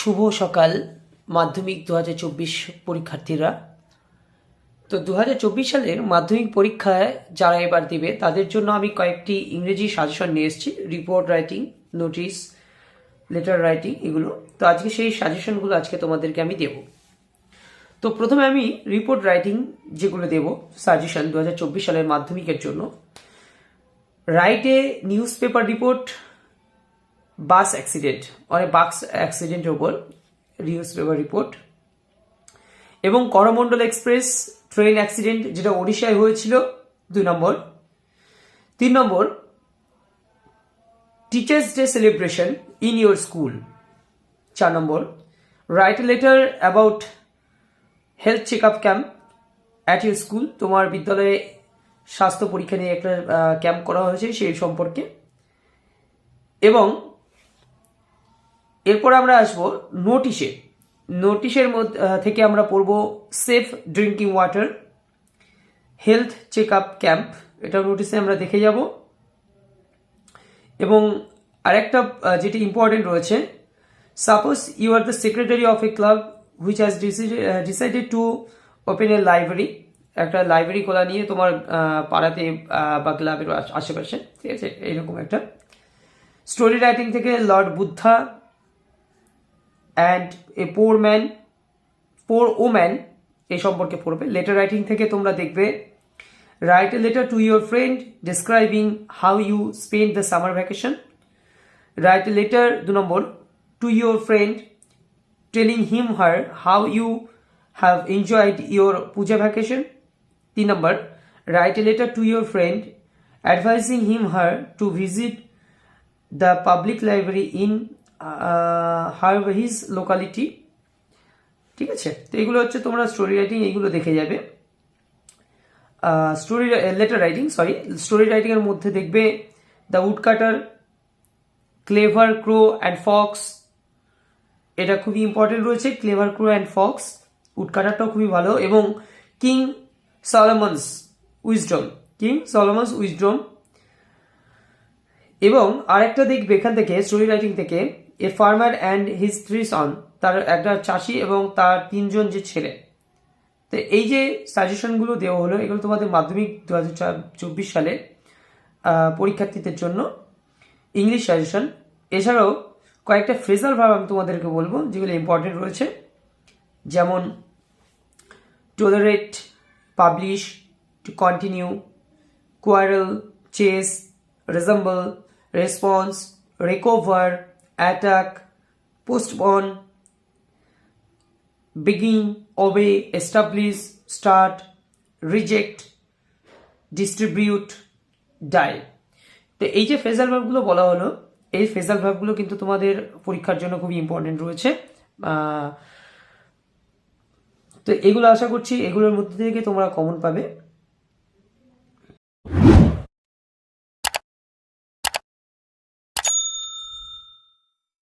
শুভ সকাল মাধ্যমিক 2024 পরীক্ষার্থীরা। তো 2024 সালের মাধ্যমিক পরীক্ষায় যারা এবার দেবে তাদের জন্য আমি কয়েকটি ইংরেজি সাজেশন নিয়ে এসেছি, report writing, notice, letter writing, এগুলো। তো আজকে সেই সাজেশনগুলো আজকে তোমাদেরকে আমি দেব। তো প্রথমে আমি রিপোর্ট রাইটিং যেগুলো দেব সাজেশন 2024 সালের মাধ্যমিকের জন্য। Write a news paper report bus accident, অনেক বাস অ্যাক্সিডেন্টের ওপর নিউজ পেপার রিপোর্ট। এবং করমণ্ডল এক্সপ্রেস ট্রেন অ্যাক্সিডেন্ট যেটা ওড়িশায় হয়েছিল, 2 নম্বর। 3 নম্বর, teachers day celebration in your school. 4 নম্বর, write a letter about health check up camp at your school. তোমার বিদ্যালয়ে স্বাস্থ্য পরীক্ষা নিয়ে একটা ক্যাম্প করা হয়েছে সেই সম্পর্কে। এবং এরপর আমরা আসবো নোটিশে। নোটিশের মধ্যে থেকে আমরা পড়ব safe drinking water, health check up camp, এটা নোটিশে আমরা দেখে যাব। এবং আরেকটা যেটি ইম্পর্টেন্ট রয়েছে, suppose you are the secretary of a club which has decided to open a library. একটা লাইব্রেরি খোলা নিয়ে তোমার পাড়াতে বা ক্লাবের আশেপাশে, ঠিক আছে, এইরকম একটা। স্টোরি রাইটিং থেকে lord Buddha and a poor woman এই সম্পর্কে পড়বে। লেটার রাইটিং থেকে তোমরা দেখবে write a letter to your friend describing how you spend the summer vacation. Write a letter 2 নম্বর to your friend telling him her how you have enjoyed your puja vacation. 3 নম্বর, write a letter to your friend advising him her to visit the public library in his locality. ঠিক আছে, তো এগুলো হচ্ছে তোমরা story writing, এইগুলো দেখে যাবে। লেটার রাইটিং স্টোরি রাইটিং এর মধ্যে দেখবে the woodcutter, clever crow and fox, এটা খুবই ইম্পর্টেন্ট রয়েছে। ক্লেভার ক্রো অ্যান্ড ফক্স, উডকাটারটাও খুবই ভালো। এবং কিং সলোমনস উইজডম। এবং আরেকটা দেখবে এখান থেকে স্টোরি রাইটিং থেকে এ ফার্মার অ্যান্ড হিজ 3 সন, তার একটা চাষি এবং তার 3 জন যে ছেলে। তো এই যে সাজেশনগুলো দেওয়া হলো, এগুলো তোমাদের মাধ্যমিক 2024 সালে পরীক্ষার্থীদের জন্য ইংলিশ সাজেশন। এছাড়াও কয়েকটা ফ্রেজাল ভার্ব আমি তোমাদেরকে বলবো যেগুলো ইম্পর্টেন্ট রয়েছে, যেমন tolerate, publish, to continue, quarrel, chase, resemble, response, recover, attack, postpone, begin, obey, establish, start, reject, distribute, die. তো এই যে ফ্রেজাল ভার্বগুলো বলা হলো, এই ফ্রেজাল ভার্বগুলো কিন্তু তোমাদের পরীক্ষার জন্য খুবই ইম্পর্টেন্ট রয়েছে। তো এগুলো আশা করছি এগুলোর মধ্যে থেকে তোমরা কমন পাবে।